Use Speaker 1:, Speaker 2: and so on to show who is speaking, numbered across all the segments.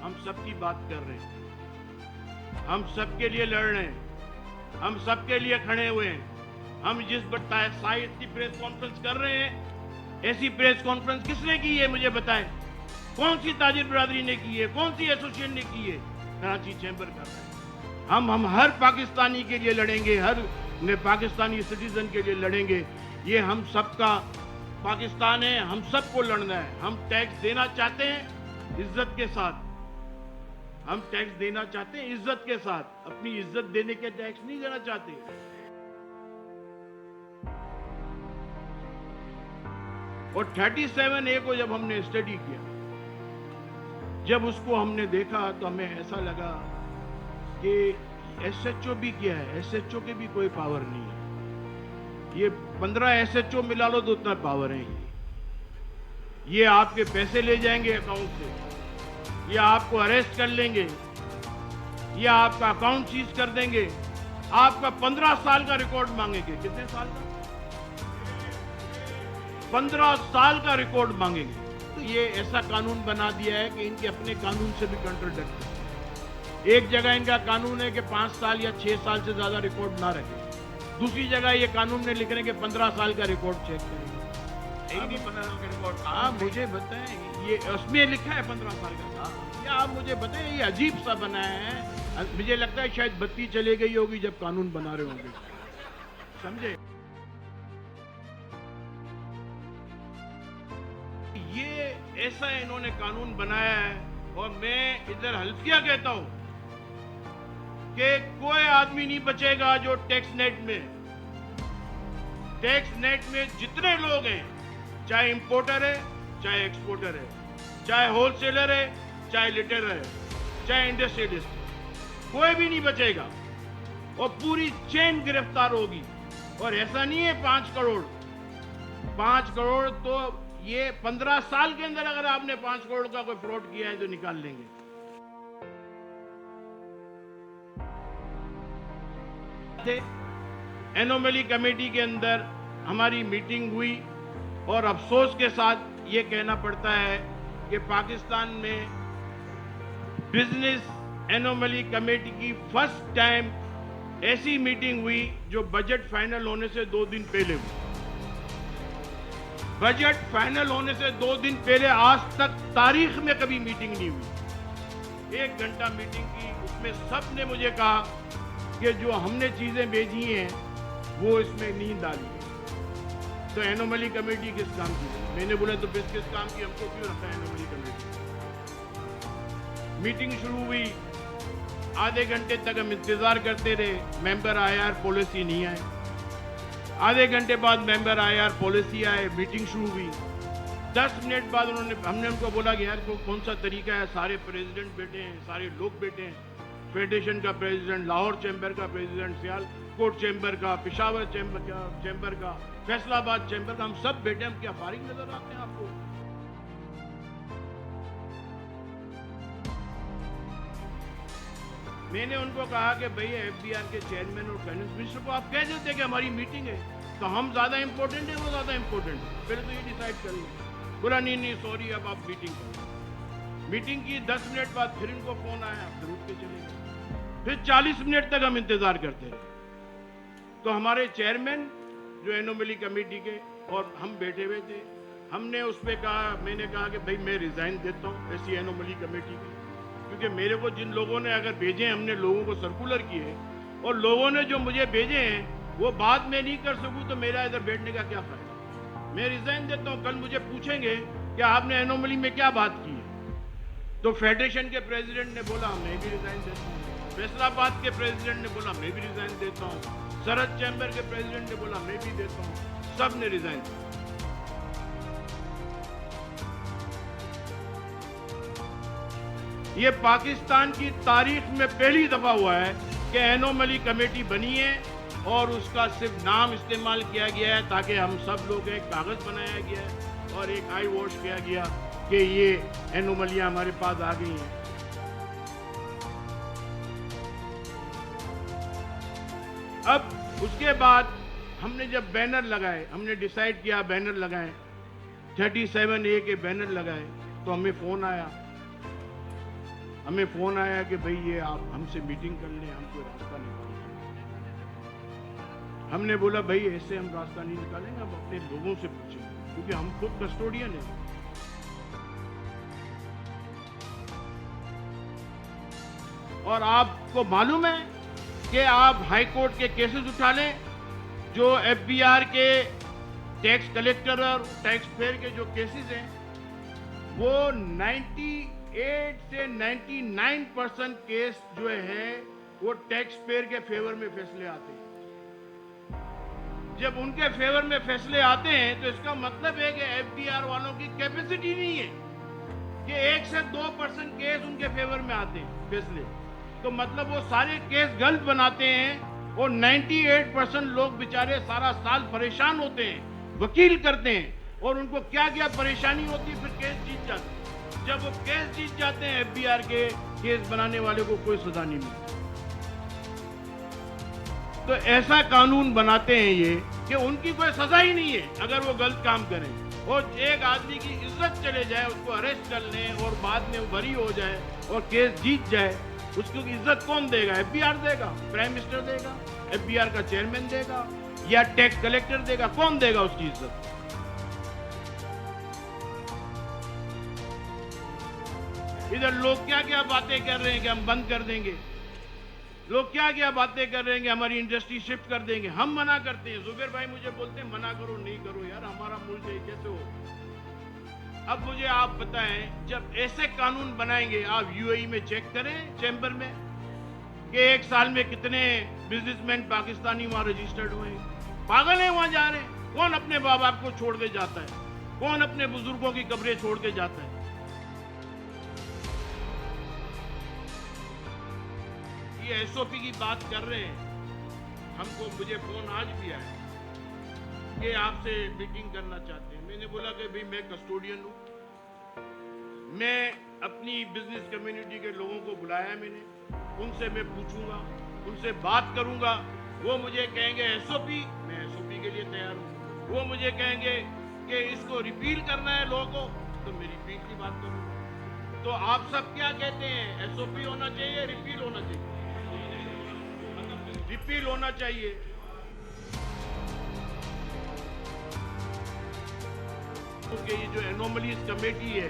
Speaker 1: हम सबकी बात कर रहे हैं, हम सबके लिए लड़ रहे हैं, हम सबके लिए खड़े हुए हैं। हम जिस साइज की प्रेस कॉन्फ्रेंस कर रहे हैं, ऐसी प्रेस कॉन्फ्रेंस किसने की है मुझे बताएं। कौन सी ताजिर बिरादरी ने की है, कौन सी एसोसिएशन ने की है? कराची चैंबर कर रहे हैं। हम हर पाकिस्तानी के लिए लड़ेंगे, हर पाकिस्तानी सिटीजन के लिए लड़ेंगे। ये हम सबका पाकिस्तान है, हम सबको लड़ना है। हम टैक्स देना चाहते हैं इज्जत के साथ, हम टैक्स देना चाहते हैं इज्जत के साथ, अपनी इज्जत देने के टैक्स नहीं देना चाहते। और 37A को जब हमने स्टडी किया, जब उसको हमने देखा तो हमें ऐसा लगा कि एसएचओ भी क्या है, एसएचओ के भी कोई पावर नहीं है। ये 15 एसएचओ मिला लो तो उतना पावर है। ये आपके पैसे ले जाएंगे अकाउंट से, ये आपको अरेस्ट कर लेंगे, ये आपका अकाउंट सीज कर देंगे, आपका 15 साल का रिकॉर्ड मांगेंगे। कितने साल का? 15 साल का रिकॉर्ड मांगेंगे। तो ये ऐसा कानून बना दिया है कि इनके अपने कानून से भी कंट्रोडिक्ट है। एक जगह इनका कानून है कि 5 साल या 6 साल से ज्यादा रिकॉर्ड ना रखें, दूसरी जगह ये कानून में लिख रहे हैं कि 15 साल का रिकॉर्ड चेक करेंगे।
Speaker 2: एक नहीं 15 साल का रिकॉर्ड।
Speaker 1: आप मुझे बताएं, ये उसमें लिखा है 15 साल का, या आप मुझे बताएं, ये अजीब सा बनाया है। मुझे लगता है शायद बत्ती चली गई होगी जब कानून बना रहे होंगे, समझे? ये ऐसा इन्होंने कानून बनाया है। और मैं इधर हल्फिया कहता हूं कि कोई आदमी नहीं बचेगा जो टैक्स नेट में जितने लोग हैं, चाहे इंपोर्टर है, चाहे एक्सपोर्टर है, चाहे होलसेलर है, चाहे लिटर है, चाहे इंडस्ट्रियलिस्ट है, कोई भी नहीं बचेगा और पूरी चेन गिरफ्तार होगी। और ऐसा नहीं है 5 करोड़ तो ये 15 साल के अंदर अगर आपने 5 करोड़ का कोई फ्रॉड किया है तो निकाल लेंगे। एनोमली कमेटी के अंदर हमारी मीटिंग हुई और अफसोस के साथ ये कहना पड़ता है कि पाकिस्तान में बिजनेस एनोमली कमेटी की फर्स्ट टाइम ऐसी मीटिंग हुई जो बजट फाइनल होने से 2 दिन पहले हुई। बजट फाइनल होने से 2 दिन पहले आज तक तारीख में कभी मीटिंग नहीं हुई। 1 घंटा मीटिंग की, उसमें सब ने मुझे कहा कि जो हमने चीजें भेजी हैं वो इसमें नहीं डाली है। तो एनोमली कमेटी किस काम की? मैंने बोला तो किस काम की, हमको क्यों रखा है एनोमली कमेटी? मीटिंग शुरू हुई, आधे घंटे तक हम इंतजार करते रहे, मेंबर आईआर पॉलिसी नहीं आए। आधे घंटे बाद मेंबर आईआर पॉलिसी आए, मीटिंग शुरू हुई। 10 मिनट बाद हमने उनको बोला कि यार कौन सा तरीका है, सारे प्रेसिडेंट बैठे हैं, सारे लोग बैठे हैं, फेडरेशन का प्रेसिडेंट, लाहौर चैम्बर का प्रेसिडेंट, सियालकोट चैम्बर का, पिशावर चैम्बर का, फैसलाबाद चैम्बर का, हम सब बैठे, हम क्या फारिग नजर आते हैं आपको? मैंने उनको कहा कि भैया एफबीआर के चेयरमैन और फाइनेंस मिनिस्टर को आप कह देते कि हमारी मीटिंग है, तो हम ज्यादा इंपॉर्टेंट है, वो ज्यादा इंपॉर्टेंट है, पहले तो ये डिसाइड कर लो। बोला नहीं सॉरी, अब आप मीटिंग करो। मीटिंग की 10 मिनट बाद फिर इनको फोन आया, फिर उठ के चले गए। फिर 40 मिनट तक हम इंतजार करते रहे। तो हमारे चेयरमैन जो एनोमली कमेटी के और हम बैठे हुए थे, हमने उस पर कहा, मैंने कहा कि भाई मैं रिजाइन देता हूँ ऐसी एनोमली कमेटी की, क्योंकि मेरे को जिन लोगों ने अगर भेजे, हमने लोगों को सर्कुलर किए और लोगों ने जो मुझे भेजे हैं वो बात मैं नहीं कर सकूं तो मेरा इधर बैठने का क्या फायदा? मैं रिजाइन देता हूं। कल मुझे पूछेंगे कि आपने एनोमली में क्या बात की है, तो फेडरेशन के प्रेसिडेंट ने बोला मैं भी रिजाइन देता हूँ, फैसलाबाद के प्रेसिडेंट ने बोला मैं भी रिजाइन देता हूँ, सरहद चैम्बर के प्रेसिडेंट ने बोला मैं भी देता हूँ, सब ने रिजाइन दिया। ये पाकिस्तान की तारीख में पहली दफा हुआ है कि एनोमली कमेटी बनी है और उसका सिर्फ नाम इस्तेमाल किया गया है ताकि हम सब लोग एक कागज बनाया गया है और एक आई वॉश किया गया कि ये एनोमलियां हमारे पास आ गई हैं। अब उसके बाद हमने जब बैनर लगाए, हमने डिसाइड किया बैनर लगाएं, 37A के बैनर लगाए, तो हमें फोन आया हमें फोन आया कि भाई ये आप हमसे मीटिंग कर लें, हम कोई रास्ता निकालें। हमने बोला भाई ऐसे हम रास्ता नहीं निकालेंगे, हम अपने लोगों से पूछेंगे, क्योंकि हम खुद कस्टोडियन हैं। और आपको मालूम है कि आप हाई कोर्ट के केसेस उठा लें, जो एफबीआर के टैक्स कलेक्टर और टैक्स पेयर के जो केसेस हैं, वो 98 से 99% केस जो है वो टैक्स पेयर के फेवर में फैसले आते हैं। जब उनके फेवर में फैसले आते हैं तो इसका मतलब है कि एफबीआर वालों की कैपेसिटी नहीं है कि 1 से 2% केस उनके फेवर में आते हैं फैसले, तो मतलब वो सारे केस गलत बनाते हैं और 98% लोग बेचारे सारा साल परेशान होते हैं, वकील करते हैं, और उनको क्या क्या परेशानी होती है, फिर केस जीत जाते हैं। जब वो केस जीत जाते हैं एफबीआर के, केस बनाने वाले को कोई सजा नहीं मिलती। तो ऐसा कानून बनाते हैं ये कि उनकी कोई सजा ही नहीं है अगर वो गलत काम करें। और एक आदमी की इज्जत चले जाए, उसको अरेस्ट कर लें और बाद में बरी हो जाए और केस जीत जाए, उसकी इज्जत कौन देगा? एफबीआर देगा, प्राइम मिनिस्टर देगा, एफबीआर का चेयरमैन देगा, या टैक्स कलेक्टर देगा? कौन देगा उसकी इज्जत? इधर लोग क्या क्या बातें कर रहे हैं कि हम बंद कर देंगे, लोग क्या क्या बातें कर रहे हैं कि हमारी इंडस्ट्री शिफ्ट कर देंगे। हम मना करते हैं, जुबेर भाई मुझे बोलते हैं मना करो, नहीं करो यार, हमारा मुल्क है, कैसे हो? अब मुझे आप बताएं, जब ऐसे कानून बनाएंगे, आप यूएई में चेक करें चैम्बर में कि 1 साल में कितने बिजनेसमैन पाकिस्तानी वहां रजिस्टर्ड हुए। पागल है वहां जा रहे हैं। कौन अपने माँ बाप को छोड़ के जाता है? कौन अपने बुजुर्गों की कब्रें छोड़ के जाता है? ये एसओपी की बात कर रहे हैं, हमको मुझे फोन आज भी आया कि आपसे मीटिंग करना चाहते हैं। मैंने बोला कि भाई मैं कस्टोडियन हूं, मैं अपनी बिजनेस कम्युनिटी के लोगों को बुलाया, मैंने उनसे मैं पूछूंगा, उनसे बात करूंगा। वो मुझे कहेंगे एसओपी, मैं एसओपी के लिए तैयार हूं। वो मुझे कहेंगे कि इसको रिपील करना है लॉ को, तो मैं रिपील की बात करूंगा। तो आप सब क्या कहते हैं, एसओपी होना चाहिए, रिपील होना चाहिए? रिपील होना चाहिए। क्योंकि ये जो एनोमलीज कमेटी है,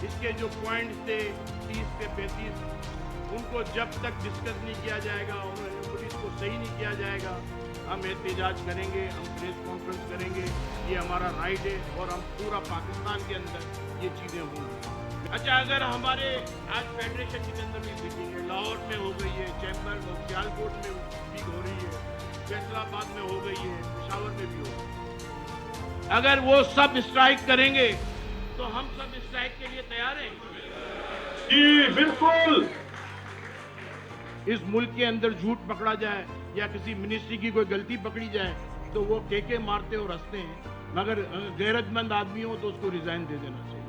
Speaker 1: इसके जो पॉइंट्स थे 30 से 35, उनको जब तक डिस्कस नहीं किया जाएगा और एनोमलीज को सही नहीं किया जाएगा, हम एहतजाज करेंगे, हम प्रेस कॉन्फ्रेंस करेंगे। ये हमारा राइट है और हम पूरा पाकिस्तान के अंदर ये चीजें होंगी। अच्छा, अगर हमारे आज फेडरेशन के अंदर भी मीटिंग है, लाहौर में हो गई है, चैम्बर में, सियालकोट में भी हो रही है, फैसलाबाद में हो गई है, पेशावर में भी हो गई। अगर वो सब स्ट्राइक करेंगे तो हम सब स्ट्राइक के लिए तैयार हैं।
Speaker 2: जी बिल्कुल।
Speaker 1: इस मुल्क के अंदर झूठ पकड़ा जाए या किसी मिनिस्ट्री की कोई गलती पकड़ी जाए तो वो केके मारते और हंसते हैं, मगर गैरतमंद आदमी हो तो उसको रिजाइन दे देना चाहिए।